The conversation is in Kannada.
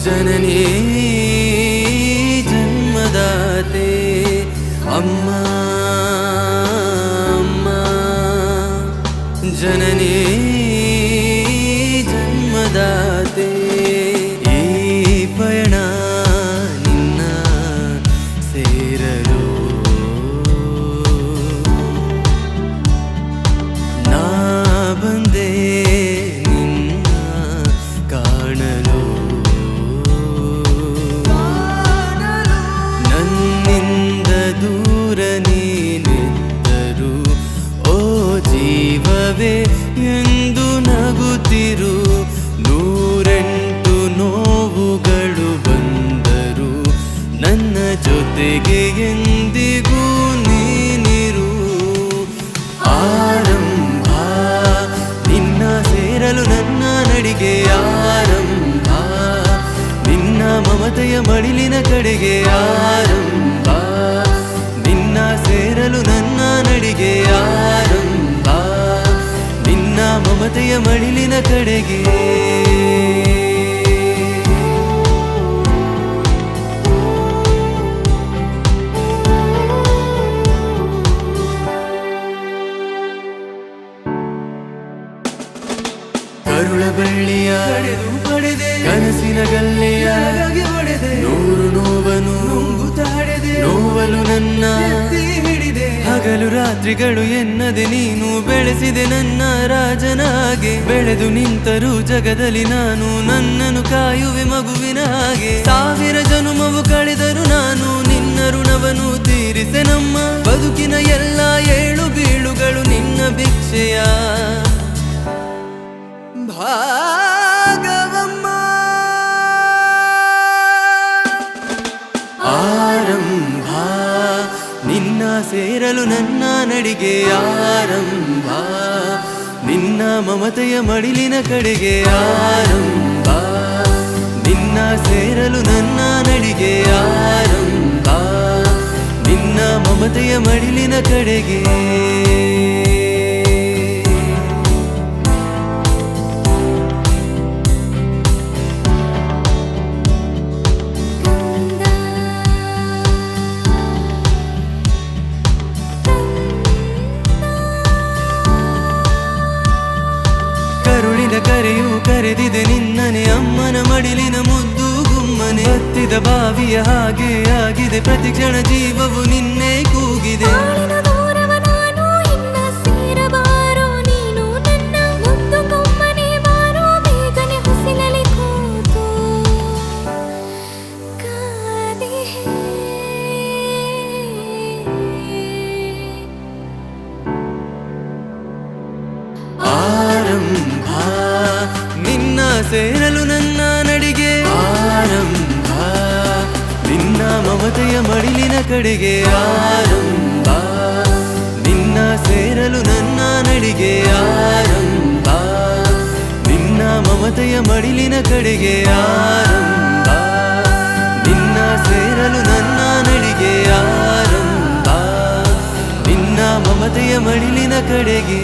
ಜನನಿ ಜನ್ಮದಾತೆ ಅಮ್ಮ ಅಮ್ಮ ಜನನಿ ಜನ್ಮದಾತೆ ಈ ಪಯಣ ನಿನ್ನ ಸೇರಲು ನಾ ಬಂದೆ ನಿನ್ನ ಕಾಣಲು ನನ್ನಿಂದ ದೂರ ನೀನಿದ್ದರು ಓ ಜೀವವೇ ಎಂದು ನಗುತ್ತಿರು ನೂರೆಂಟು ನೋವುಗಳು ಬಂದರು ನನ್ನ ಜೊತೆಗೆ ಎಂದಿಗೂ ನೀನಿರು ಆರಂಭ ನಿನ್ನ ಸೇರಲು ನನ್ನ ನಡಿಗೆ ಆರಂಭ ನಿನ್ನ ಮಮತೆಯ ಮಡಿಲಿನ ಕಡೆಗೆ ಆರಂಭ ನಿನ್ನ ಸೇರಲು ನನ್ನ ನಡಿಗೆ ಆರಂಭ ನಿನ್ನ ಮಮತೆಯ ಮಡಿಲಿನ ಕಡೆಗೆ ಕರುಳ ಬೆಳ್ಳಿಯ ಪಡೆದೆ ಕನಸಿನ ಗಲ್ಲೆಯ ಹೊಡೆದೆ ನೂರು ನೋವನು ನುಂಗುತ್ತಾಡೆದೆ ನೋವಲು ನನ್ನ ಹಿಡಿದೆ ಹಗಲು ರಾತ್ರಿಗಳು ಎನ್ನದೆ ನೀನು ಬೆಳೆಸಿದೆ ನನ್ನ ರಾಜನಾಗೆ ಬೆಳೆದು ನಿಂತರೂ ಜಗದಲ್ಲಿ ನಾನು ನನ್ನನ್ನು ಕಾಯುವೆ ಮಗುವಿನ ಹಾಗೆ ಸಾವಿರ ಜನುಮವು ಕಳೆದರು ನಾನು ನಿನ್ನ ಋಣವನ್ನು ತೀರಿಸೆ ನಮ್ಮ ಬದುಕಿನ ಎಲ್ಲ ಏಳು ಬೀಳುಗಳು ನಿನ್ನ ಭಿಕ್ಷೆಯ ಭಾಗವಮ್ಮ ಆರಂಭ ನಿನ್ನ ಸೇರಲು ನನ್ನ ನಡಿಗೆ ಆರಂಭ ನಿನ್ನ ಮಮತೆಯ ಮಡಿಲಿನ ಕಡೆಗೆ ಆರಂಭ ನಿನ್ನ ಸೇರಲು ನನ್ನ ನಡಿಗೆ ಆರಂಭ ನಿನ್ನ ಮಮತೆಯ ಮಡಿಲಿನ ಕಡೆಗೆ ಕರೆಯು ಕರೆದಿದೆ ನಿನ್ನನೆ ಅಮ್ಮನ ಮಡಿಲಿನ ಮುದ್ದು ಗುಮ್ಮನೆ ಹತ್ತಿದ ಬಾವಿಯ ಹಾಗೆ ಆಗಿದೆ ಪ್ರತಿ ಕ್ಷಣ ಜೀವವು ನಿನ್ನೆ ಕೂಗಿದೆ ನಿನ್ನ ಸೇರಲು ನನ್ನ ನಡಿಗೆ ಆರಂಭ ನಿನ್ನ ಮಮತೆಯ ಮಡಿಲಿನ ಕಡೆಗೆ ಆರಂಭ ನಿನ್ನ ಸೇರಲು ನನ್ನ ನಡಿಗೆ ಆರಂಭ ನಿನ್ನ ಮಮತೆಯ ಮಡಿಲಿನ ಕಡೆಗೆ ಆರಂಭ ನಿನ್ನ ಸೇರಲು ನನ್ನ ನಡಿಗೆ ಆರಂಭ ನಿನ್ನ ಮಮತೆಯ ಮಡಿಲಿನ ಕಡೆಗೆ